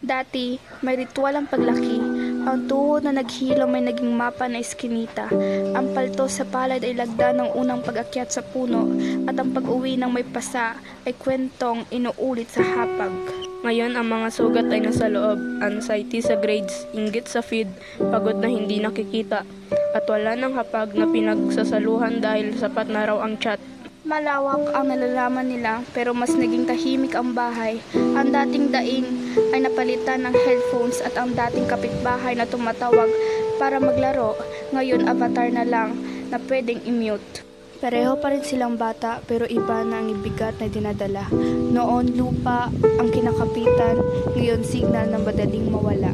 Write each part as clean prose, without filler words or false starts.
Dati, may ritual ang paglaki. Ang tuhod na naghilom ay naging mapa na iskinita. Ang palto sa palad ay lagda ng unang pag-akyat sa puno at ang pag-uwi ng may pasa ay kwentong inuulit sa hapag. Ngayon ang mga sugat ay nasa loob, anxiety sa grades, inggit sa feed, pagod na hindi nakikita, at wala ng hapag na pinagsasaluhan dahil sapat na raw ang chat. Malawak ang nalalaman nila pero mas naging tahimik ang bahay. Ang dating daing ay napalitan ng headphones at ang dating kapitbahay na tumatawag para maglaro, ngayon avatar na lang na pwedeng i-mute. Pareho pa rin silang bata pero iba na ang ibigat na dinadala. Noon lupa ang kinakapitan, ngayon signal na madaling mawala.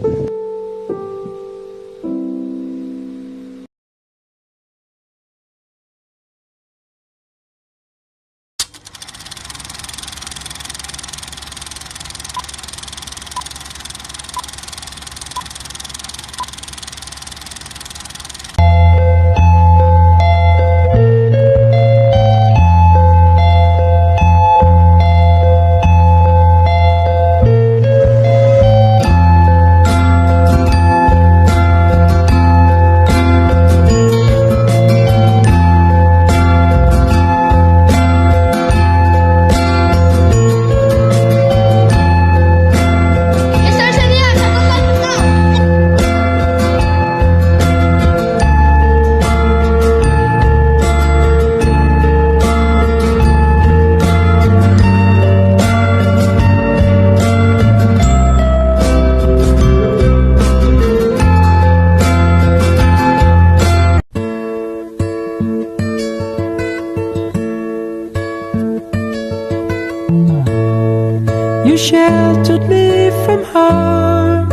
You sheltered me from harm,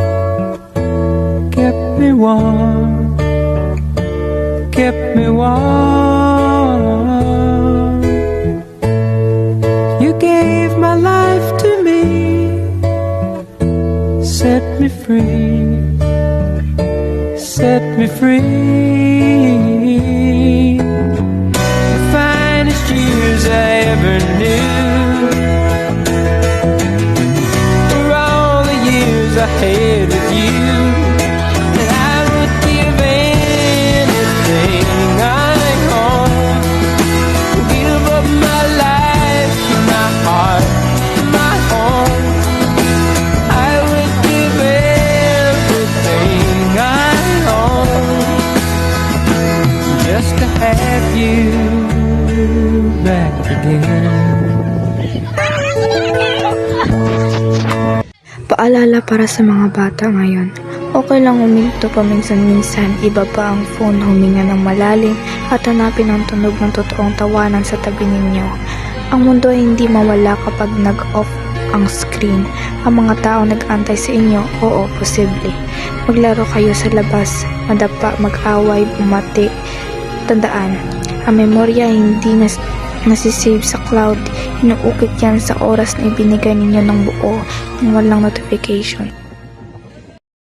kept me warm, kept me warm. You gave my life to me, set me free, set me free. The finest years I ever knew, ahead with you, and I would give anything I own, give up my life, my heart, my home. I would give everything I own just to have you back again. Paalala para sa mga bata ngayon. Okay lang huminto paminsan-minsan, iba pa ang phone, huminga ng malalim at hanapin ang tunog ng totoong tawanan sa tabi ninyo. Ang mundo ay hindi mawala kapag nag-off ang screen. Ang mga tao nag-antay sa inyo, oo, posible. Maglaro kayo sa labas, madapa, mag-away, bumati. Tandaan, ang memorya hindi nasisave sa cloud, inuukit yan sa oras na ibinigay ninyo ng buo ng walang notification.